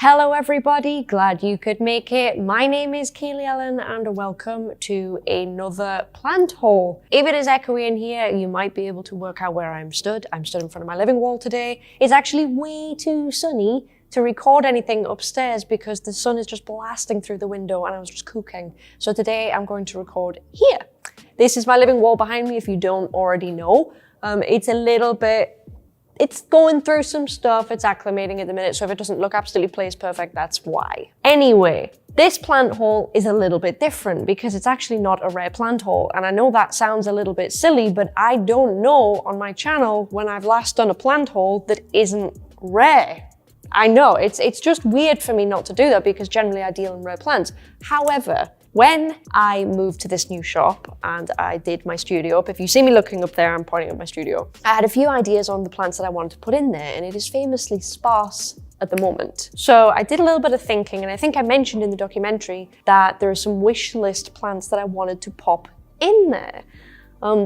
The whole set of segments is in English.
Hello everybody, glad you could make it. My name is Kaylee Ellen and welcome to another plant haul. If it is echoey in here, you might be able to work out where I'm stood. I'm stood in front of my living wall today. It's actually way too sunny to record anything upstairs because the sun is just blasting through the window and I was just cooking. So today I'm going to record here. This is my living wall behind me if you don't already know. It's going through some stuff, it's acclimating at the minute, so if it doesn't look absolutely place perfect, that's why. Anyway, this plant haul is a little bit different because it's actually not a rare plant haul. And I know that sounds a little bit silly, but I don't know on my channel when I've last done a plant haul that isn't rare. I know, it's just weird for me not to do that because generally I deal in rare plants. However, when I moved to this new shop and I did my studio up, if you see me looking up there, I'm pointing at my studio, I had a few ideas on the plants that I wanted to put in there, and it is famously sparse at the moment. So I did a little bit of thinking, and I think I mentioned in the documentary that there are some wish list plants that I wanted to pop in there.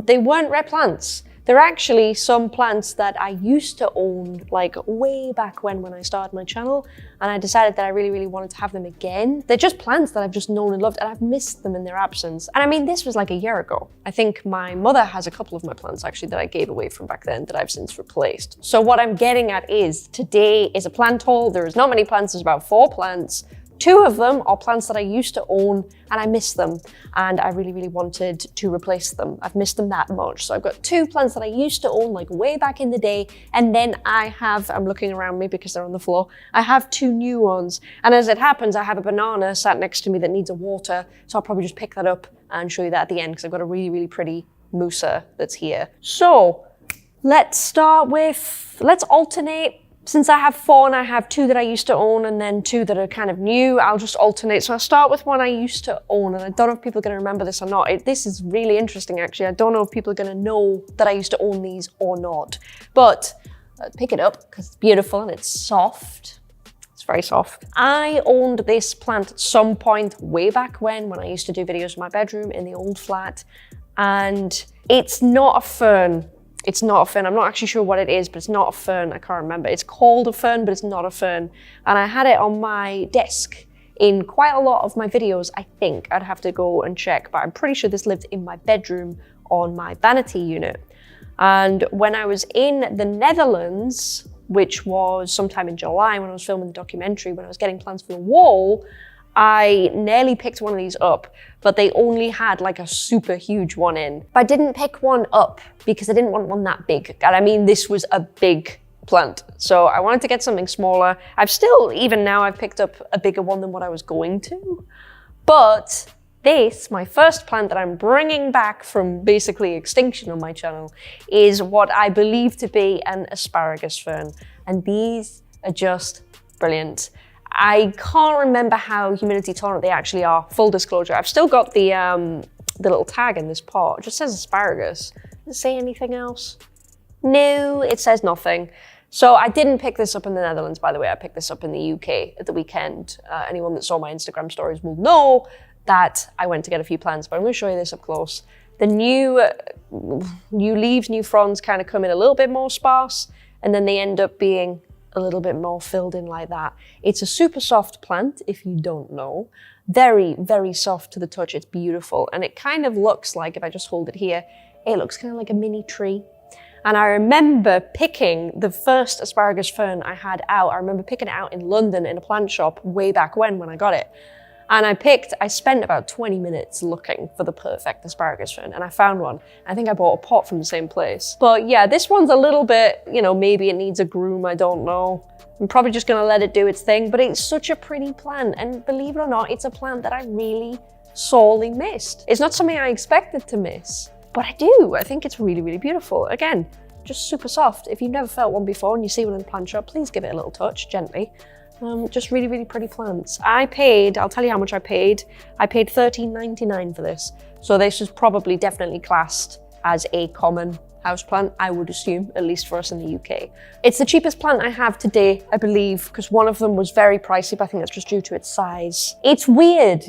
They weren't rare plants. They're actually some plants that I used to own like way back when I started my channel, and I decided that I really wanted to have them again. They're just plants that I've just known and loved, and I've missed them in their absence. And I mean, this was like a year ago. I think my mother has a couple of my plants actually that I gave away from back then that I've since replaced. So what I'm getting at is today is a plant haul. There is not many plants, there's about 4 plants. 2 of them are plants that I used to own and I miss them, and I really wanted to replace them. I've missed them that much. So I've got 2 plants that I used to own like way back in the day, and then I'm looking around me because they're on the floor, I have 2 new ones. And as it happens, I have a banana sat next to me that needs a water, so I'll probably just pick that up and show you that at the end because I've got a really pretty musa that's here. So let's alternate. Since I have 4 and I have 2 that I used to own and then 2 that are kind of new, I'll just alternate. So I'll start with one I used to own, and I don't know if people are gonna remember this or not. This is really interesting actually. I don't know if people are gonna know that I used to own these or not. But pick it up because it's beautiful and it's soft. It's very soft. I owned this plant at some point way back when I used to do videos in my bedroom in the old flat, and it's not a fern. It's not a fern. I'm not actually sure what it is, but it's not a fern. I can't remember. It's called a fern, but it's not a fern. And I had it on my desk in quite a lot of my videos, I think. I'd have to go and check, but I'm pretty sure this lived in my bedroom on my vanity unit. And when I was in the Netherlands, which was sometime in July when I was filming the documentary, when I was getting plants for the wall, I nearly picked one of these up, but they only had like a super huge one in. But I didn't pick one up because I didn't want one that big. And I mean, this was a big plant. So I wanted to get something smaller. Even now, I've picked up a bigger one than what I was going to. But this, my first plant that I'm bringing back from basically extinction on my channel, is what I believe to be an asparagus fern. And these are just brilliant. I can't remember how humidity tolerant they actually are, full disclosure. I've still got the little tag in this pot. It just says asparagus. Does it say anything else? No, it says nothing. So I didn't pick this up in the Netherlands, by the way. I picked this up in the UK at the weekend. Anyone that saw my Instagram stories will know that I went to get a few plants, but I'm gonna show you this up close. The new leaves, new fronds kind of come in a little bit more sparse, and then they end up being a little bit more filled in like that. It's a super soft plant, if you don't know. Very soft to the touch, it's beautiful. And it kind of looks like, if I just hold it here, it looks kind of like a mini tree. And I remember picking the first asparagus fern I had out. I remember picking it out in London in a plant shop way back when I got it. And I spent about 20 minutes looking for the perfect asparagus fern, and I found one. I think I bought a pot from the same place. But yeah, this one's a little bit, maybe it needs a groom, I don't know. I'm probably just gonna let it do its thing, but it's such a pretty plant. And believe it or not, it's a plant that I really sorely missed. It's not something I expected to miss, but I do. I think it's really beautiful. Again, just super soft. If you've never felt one before and you see one in the plant shop, please give it a little touch, gently. Just really pretty plants. I'll tell you how much I paid. I paid $13.99 for this. So this is probably definitely classed as a common houseplant, I would assume, at least for us in the UK. It's the cheapest plant I have today, I believe, because one of them was very pricey, but I think that's just due to its size. It's weird,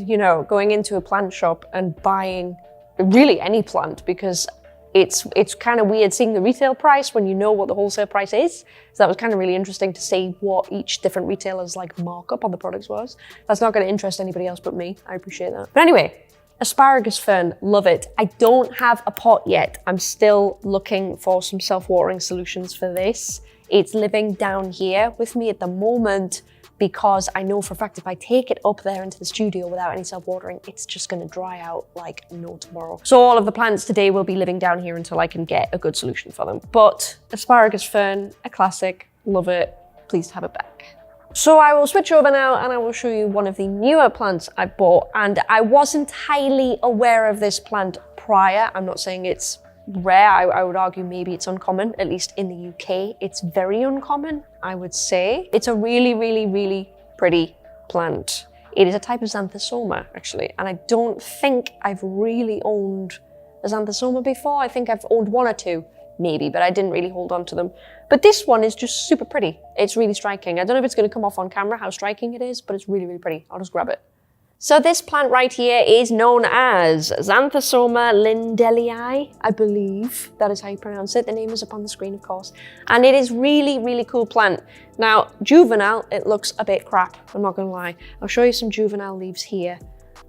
going into a plant shop and buying really any plant, because it's kind of weird seeing the retail price when you know what the wholesale price is. So that was kind of really interesting to see what each different retailer's like markup on the products was. That's not going to interest anybody else but me. I appreciate that. But anyway, asparagus fern, love it. I don't have a pot yet. I'm still looking for some self-watering solutions for this. It's living down here with me at the moment because I know for a fact if I take it up there into the studio without any self-watering, it's just gonna dry out like no tomorrow. So all of the plants today will be living down here until I can get a good solution for them. But asparagus fern, a classic, love it, pleased to have it back. So I will switch over now and I will show you one of the newer plants I bought. And I wasn't highly aware of this plant prior. I'm not saying it's rare, I would argue maybe it's uncommon, at least in the UK. It's very uncommon, I would say. It's a really, really, really pretty plant. It is a type of Xanthosoma, actually, and I don't think I've really owned a Xanthosoma before. I think I've owned one or two, maybe, but I didn't really hold on to them. But this one is just super pretty. It's really striking. I don't know if it's going to come off on camera how striking it is, but it's really, really pretty. I'll just grab it. So this plant right here is known as Xanthosoma lindellii, I believe that is how you pronounce it. The name is up on the screen, of course. And it is really, really cool plant. Now, juvenile, it looks a bit crap, I'm not gonna lie. I'll show you some juvenile leaves here.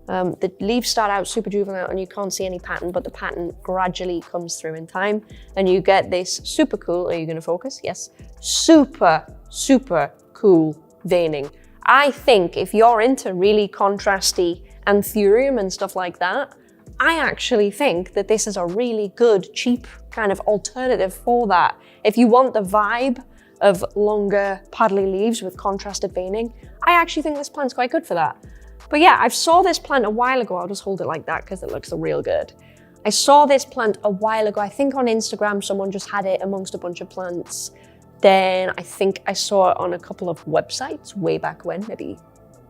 The leaves start out super juvenile and you can't see any pattern, but the pattern gradually comes through in time. And you get this super cool, are you gonna focus? Yes. Super, super cool veining. I think if you're into really contrasty anthurium and stuff like that, I actually think that this is a really good, cheap kind of alternative for that. If you want the vibe of longer paddly leaves with contrasted veining, I actually think this plant's quite good for that. But yeah, I saw this plant a while ago. I'll just hold it like that because it looks real good. I saw this plant a while ago. I think on Instagram, someone just had it amongst a bunch of plants. Then I think I saw it on a couple of websites way back when, maybe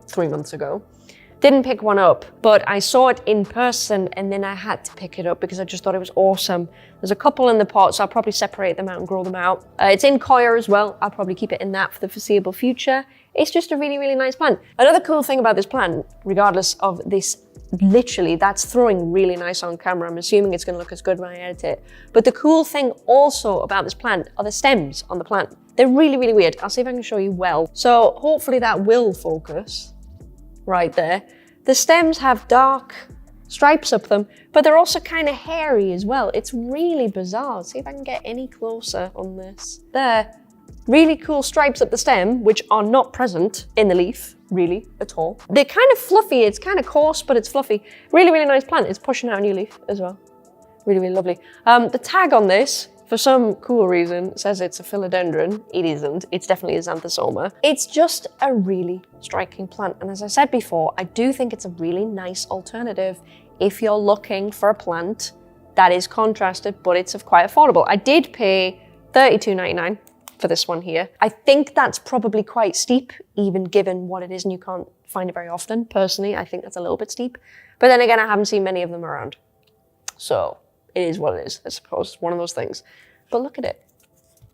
3 months ago. Didn't pick one up, but I saw it in person and then I had to pick it up because I just thought it was awesome. There's a couple in the pot, so I'll probably separate them out and grow them out. It's in coir as well. I'll probably keep it in that for the foreseeable future. It's just a really, really nice plant. Another cool thing about this plant, regardless of this, literally, that's throwing really nice on camera. I'm assuming it's gonna look as good when I edit it. But the cool thing also about this plant are the stems on the plant. They're really, really weird. I'll see if I can show you well. So hopefully that will focus right there. The stems have dark stripes up them, but they're also kind of hairy as well. It's really bizarre. See if I can get any closer on this. There. Really cool stripes up the stem, which are not present in the leaf, really, at all. They're kind of fluffy, it's kind of coarse, but it's fluffy. Really, really nice plant. It's pushing out a new leaf as well. Really, really lovely. The tag on this, for some cool reason, says it's a philodendron. It isn't, it's definitely a Xanthosoma. It's just a really striking plant. And as I said before, I do think it's a really nice alternative if you're looking for a plant that is contrasted, but it's quite affordable. I did pay $32.99. for this one here. I think that's probably quite steep, even given what it is and you can't find it very often. Personally, I think that's a little bit steep. But then again, I haven't seen many of them around. So it is what it is, I suppose. It's one of those things. But look at it.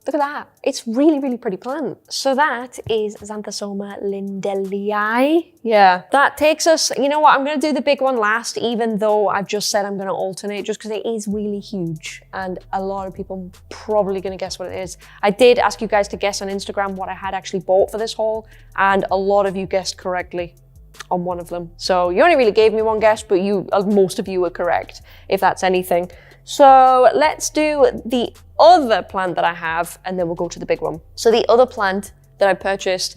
Look at that. It's really, really pretty plant. So that is Xanthosoma lindellii. Yeah, that takes us, you know what, I'm gonna do the big one last, even though I've just said I'm gonna alternate, just because it is really huge. And a lot of people probably gonna guess what it is. I did ask you guys to guess on Instagram what I had actually bought for this haul, and a lot of you guessed correctly on one of them. So you only really gave me one guess, but most of you were correct, if that's anything. So let's do the other plant that I have, and then we'll go to the big one. So the other plant that I purchased,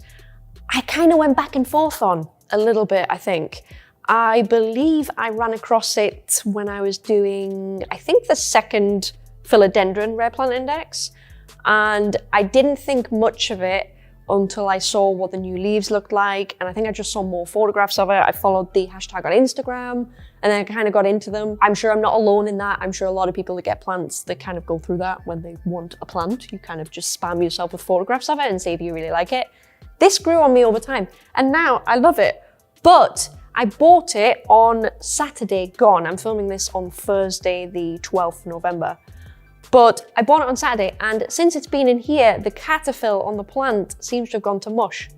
I kind of went back and forth on a little bit, I think. I believe I ran across it when I was doing, I think, the second philodendron rare plant index. And I didn't think much of it until I saw what the new leaves looked like. And I think I just saw more photographs of it. I followed the hashtag on Instagram and then I kind of got into them. I'm sure I'm not alone in that. I'm sure a lot of people that get plants, they kind of go through that when they want a plant. You kind of just spam yourself with photographs of it and see if you really like it. This grew on me over time and now I love it. But I bought it on Saturday gone. I'm filming this on Thursday, the 12th of November. But I bought it on Saturday, and since it's been in here, the cataphyll on the plant seems to have gone to mush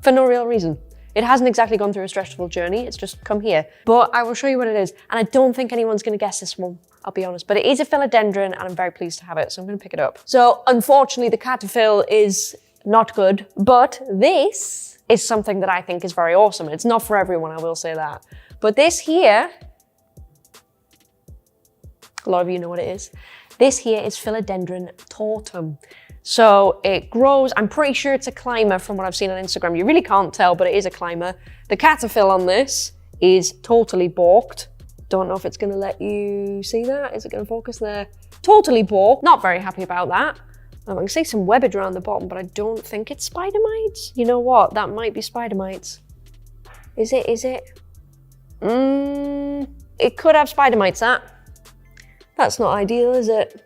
for no real reason. It hasn't exactly gone through a stressful journey, it's just come here. But I will show you what it is, and I don't think anyone's gonna guess this one. I'll be honest, but it is a philodendron and I'm very pleased to have it, so I'm gonna pick it up. So unfortunately, the cataphyll is not good, but this is something that I think is very awesome. It's not for everyone, I will say that. But this here, a lot of you know what it is. This here is Philodendron tortum. So it grows, I'm pretty sure it's a climber from what I've seen on Instagram. You really can't tell, but it is a climber. The cataphyll on this is totally balked. Don't know if it's gonna let you see that. Is it gonna focus there? Totally balked. Not very happy about that. I can see some webbage around the bottom, but I don't think it's spider mites. You know what? That might be spider mites. Is it? It could have spider mites, that. That's not ideal, is it?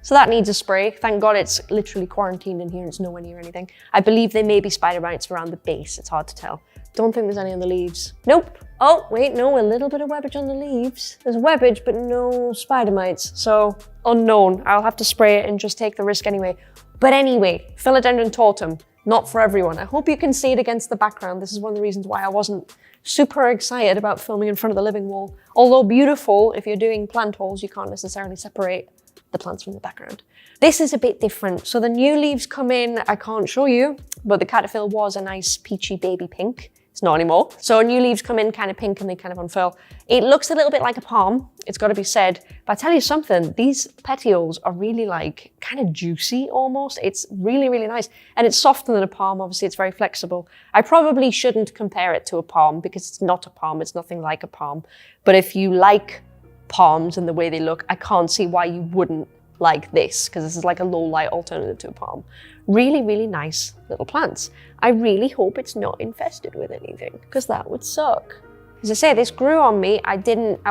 So that needs a spray. Thank God it's literally quarantined in here. It's nowhere near anything. I believe there may be spider mites around the base. It's hard to tell. Don't think there's any on the leaves. Nope. Oh, wait, no, a little bit of webbage on the leaves. There's webbage, but no spider mites. So unknown. I'll have to spray it and just take the risk anyway. But anyway, Philodendron tortum, not for everyone. I hope you can see it against the background. This is one of the reasons why I wasn't super excited about filming in front of the living wall. Although beautiful, if you're doing plant hauls, you can't necessarily separate the plants from the background. This is a bit different. So the new leaves come in, I can't show you, but the cataphyll was a nice peachy baby pink. It's not anymore. So new leaves come in kind of pink and they kind of unfurl. It looks a little bit like a palm, it's got to be said. But I tell you something, these petioles are really like kind of juicy almost. It's really, really nice. And it's softer than a palm, obviously it's very flexible. I probably shouldn't compare it to a palm because it's not a palm, it's nothing like a palm. But if you like palms and the way they look, I can't see why you wouldn't like this, because this is like a low light alternative to a palm. Really, really nice little plants. I really hope it's not infested with anything, because that would suck. As I say, this grew on me. I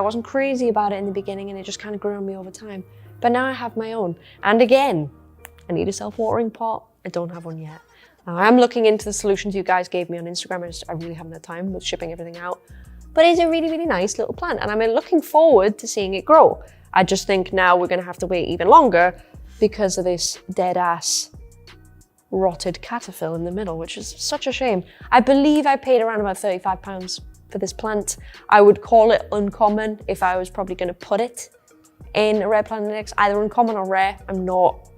wasn't crazy about it in the beginning and it just kind of grew on me over time. But now I have my own. And again, I need a self-watering pot. I don't have one yet. I'm looking into the solutions you guys gave me on Instagram. I really haven't had time with shipping everything out. But it's a really, really nice little plant and I'm looking forward to seeing it grow. I just think now we're gonna have to wait even longer because of this dead ass rotted cataphyll in the middle, which is such a shame. I believe I paid around about £35 for this plant. I would call it uncommon if I was probably gonna put it in a rare plant index, either uncommon or rare. I'm not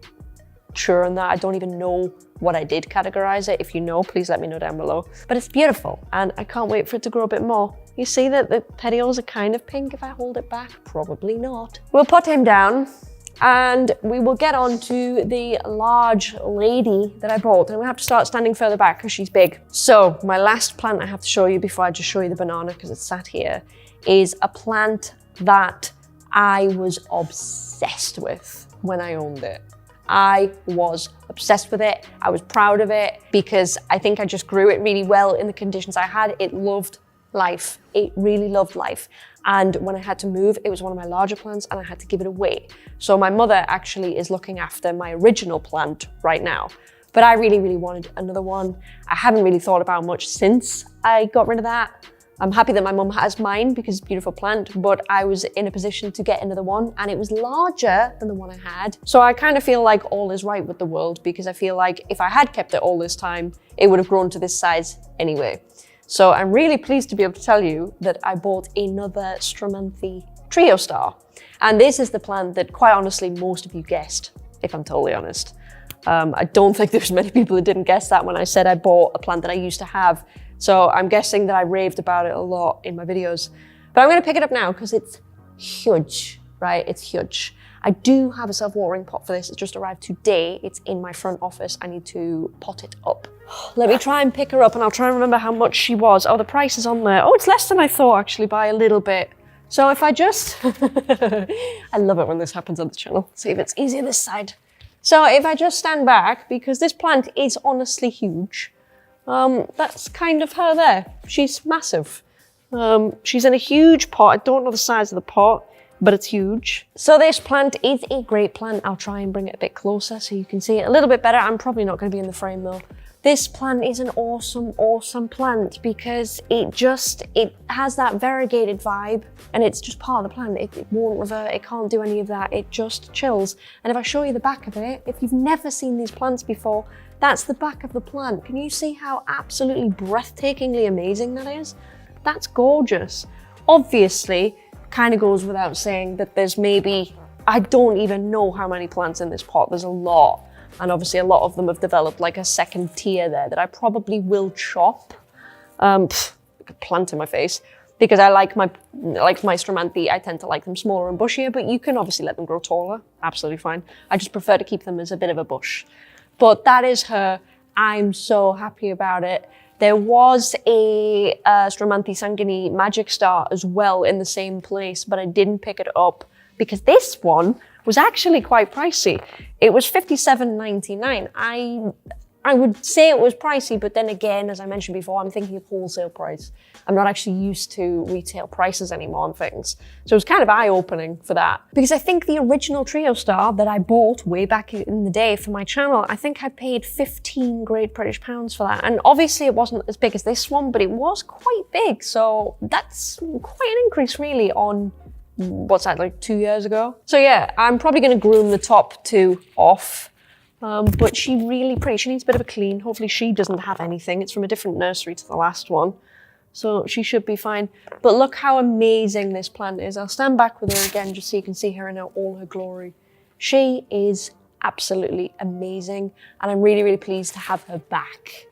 sure on that. I don't even know what I did categorize it. If you know, please let me know down below. But it's beautiful and I can't wait for it to grow a bit more. You see that the petioles are kind of pink if I hold it back? Probably not. We'll put him down and we will get on to the large lady that I bought. And we have to start standing further back because she's big. So my last plant I have to show you before I just show you the banana because it's sat here is a plant that I was obsessed with when I owned it. I was obsessed with it. I was proud of it because I think I just grew it really well in the conditions I had. It loved life. It really loved life. And when I had to move, it was one of my larger plants and I had to give it away. So my mother actually is looking after my original plant right now. But I really, really wanted another one. I haven't really thought about much since I got rid of that. I'm happy that my mum has mine because it's a beautiful plant, but I was in a position to get another one and it was larger than the one I had. So I kind of feel like all is right with the world because I feel like if I had kept it all this time, it would have grown to this size anyway. So I'm really pleased to be able to tell you that I bought another Stramanthe Trio Star. And this is the plant that quite honestly, most of you guessed, if I'm totally honest. I don't think there's many people that didn't guess that when I said I bought a plant that I used to have. So I'm guessing that I raved about it a lot in my videos. But I'm gonna pick it up now because it's huge, right? It's huge. I do have a self-watering pot for this. It just arrived today. It's in my front office. I need to pot it up. Let me try and pick her up and I'll try and remember how much she was. Oh, the price is on there. Oh, it's less than I thought actually by a little bit. So if I just, I love it when this happens on the channel. See if it's easier this side. So if I just stand back, because this plant is honestly huge, that's kind of her there. She's massive. She's in a huge pot. I don't know the size of the pot, but it's huge. So this plant is a great plant. I'll try and bring it a bit closer so you can see it a little bit better. I'm probably not going to be in the frame though. This plant is an awesome, awesome plant because it has that variegated vibe and it's just part of the plant. It won't revert, it can't do any of that. It just chills. And if I show you the back of it, if you've never seen these plants before, that's the back of the plant. Can you see how absolutely breathtakingly amazing that is? That's gorgeous. Obviously, kind of goes without saying that there's maybe, I don't even know how many plants in this pot. There's a lot. And obviously a lot of them have developed like a second tier there that I probably will chop. Plant in my face. Because I like my Stramanthe, I tend to like them smaller and bushier, but you can obviously let them grow taller. Absolutely fine. I just prefer to keep them as a bit of a bush. But that is her. I'm so happy about it. There was a Stramanthe Sanguinea Magic Star as well in the same place, but I didn't pick it up because this one was actually quite pricey. It was $57.99. I would say it was pricey, but then again, as I mentioned before, I'm thinking of wholesale price. I'm not actually used to retail prices anymore on things. So it was kind of eye-opening for that. Because I think the original Trio Star that I bought way back in the day for my channel, I think I paid 15 Great British pounds for that. And obviously it wasn't as big as this one, but it was quite big. So that's quite an increase really on, what's that, like 2 years ago? So yeah, I'm probably gonna groom the top two off. But she's really pretty. She needs a bit of a clean. Hopefully she doesn't have anything. It's from a different nursery to the last one. So she should be fine. But look how amazing this plant is. I'll stand back with her again just so you can see her in all her glory. She is absolutely amazing. And I'm really, really pleased to have her back.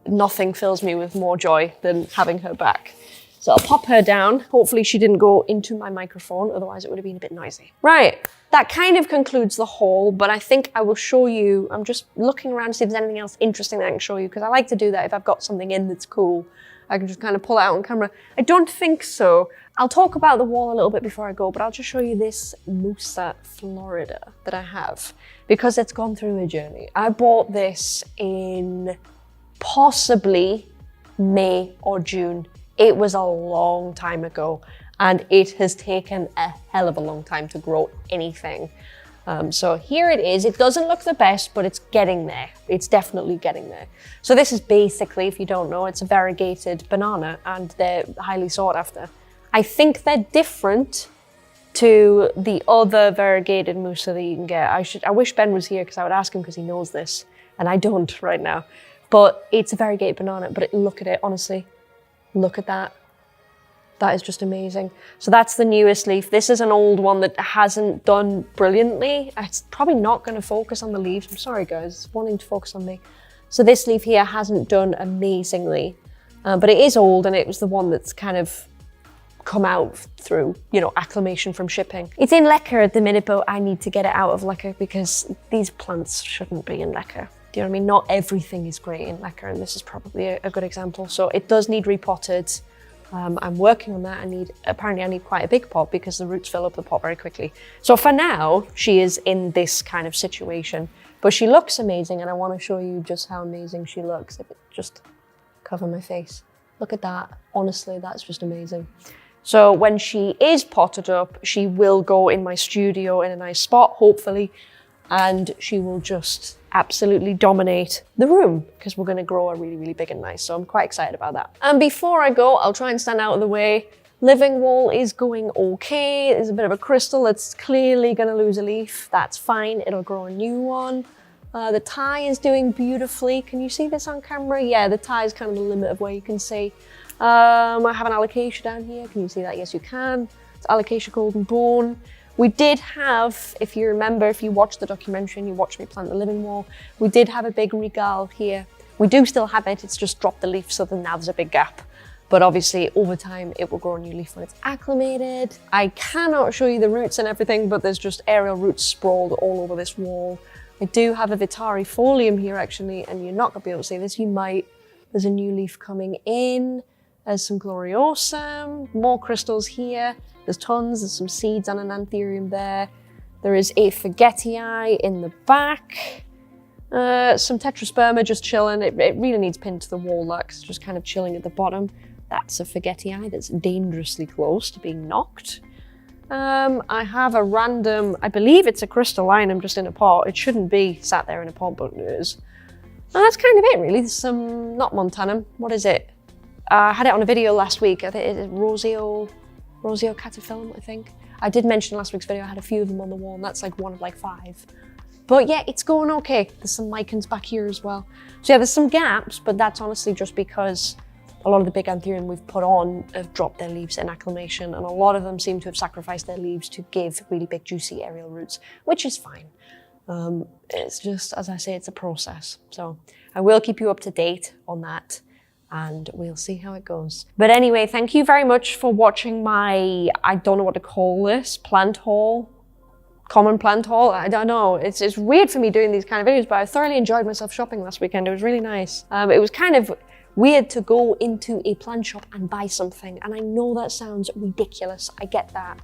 Nothing fills me with more joy than having her back. So I'll pop her down. Hopefully she didn't go into my microphone, otherwise it would have been a bit noisy. Right, that kind of concludes the haul, but I think I will show you, I'm just looking around to see if there's anything else interesting that I can show you, because I like to do that if I've got something in that's cool. I can just kind of pull it out on camera. I don't think so. I'll talk about the wall a little bit before I go, but I'll just show you this Musa Florida that I have, because it's gone through a journey. I bought this in possibly May or June. It was a long time ago, and it has taken a hell of a long time to grow anything. So here it is. It doesn't look the best, but it's getting there. It's definitely getting there. So this is basically, if you don't know, it's a variegated banana, and they're highly sought after. I think they're different to the other variegated Musa that you can get. I wish Ben was here because I would ask him because he knows this, and I don't right now. But it's a variegated banana, but look at it, honestly. Look at that. That is just amazing. So that's the newest leaf. This is an old one that hasn't done brilliantly. It's probably not going to focus on the leaves. I'm sorry, guys, it's wanting to focus on me. So this leaf here hasn't done amazingly, but it is old, and it was the one that's kind of come out through, you know, acclimation from shipping. It's in lecker at the minute, but I need to get it out of lecker because these plants shouldn't be in lecker. Do you know what I mean? Not everything is great in lecker, and this is probably a good example. So it does need repotted. I'm working on that. Apparently I need quite a big pot because the roots fill up the pot very quickly. So for now, she is in this kind of situation, but she looks amazing, and I want to show you just how amazing she looks. If it just cover my face. Look at that. Honestly, that's just amazing. So when she is potted up, she will go in my studio in a nice spot, hopefully, and she will just absolutely dominate the room because we're going to grow her really, really big and nice. So I'm quite excited about that. And before I go, I'll try and stand out of the way. Living wall is going okay. There's a bit of a crystal that's clearly going to lose a leaf. That's fine. It'll grow a new one. The tie is doing beautifully. Can you see this on camera? Yeah, the tie is kind of the limit of where you can see. I have an alocasia down here. Can you see that? Yes, you can. It's alocasia golden bone. We did have, if you remember, if you watched the documentary and you watched me plant the living wall, we did have a big regale here. We do still have it, it's just dropped the leaf, so then now there's a big gap. But obviously over time, it will grow a new leaf when it's acclimated. I cannot show you the roots and everything, but there's just aerial roots sprawled all over this wall. I do have a Vitari folium here actually, and you're not gonna be able to see this, you might. There's a new leaf coming in. There's some gloriosum, more crystals here. There's tons, there's some seeds and an anthurium there. There is a forgetii in the back. Some tetrasperma just chilling. It really needs pinned to the wall, that, 'cause it's just kind of chilling at the bottom. That's a forgetii that's dangerously close to being knocked. I have a random, I believe it's a crystallinum just in a pot. It shouldn't be sat there in a pot, but it is. And that's kind of it really. There's some, not montanum, what is it? I had it on a video last week. I think it is Roseo cataphyllum, I think. I did mention in last week's video I had a few of them on the wall, and that's like one of like 5. But yeah, it's going okay. There's some lichens back here as well. So yeah, there's some gaps, but that's honestly just because a lot of the big anthurium we've put on have dropped their leaves in acclimation, and a lot of them seem to have sacrificed their leaves to give really big juicy aerial roots, which is fine. It's just, as I say, it's a process. So I will keep you up to date on that, and we'll see how it goes. But anyway, thank you very much for watching my, I don't know what to call this, plant haul. Common plant haul. I don't know. It's weird for me doing these kind of videos, but I thoroughly enjoyed myself shopping last weekend. It was really nice. It was kind of weird to go into a plant shop and buy something, and I know that sounds ridiculous. I get that,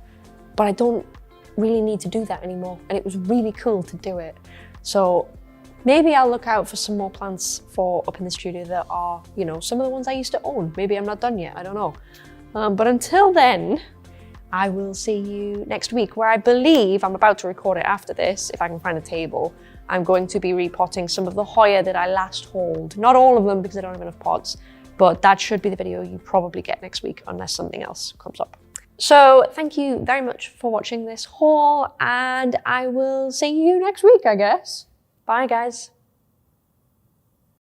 but I don't really need to do that anymore, and it was really cool to do it. So maybe I'll look out for some more plants for up in the studio that are, you know, some of the ones I used to own. Maybe I'm not done yet. I don't know. But until then, I will see you next week, where I believe I'm about to record it after this, if I can find a table. I'm going to be repotting some of the Hoya that I last hauled. Not all of them because I don't have enough pots, but that should be the video you probably get next week unless something else comes up. So thank you very much for watching this haul, and I will see you next week, I guess. Bye, guys.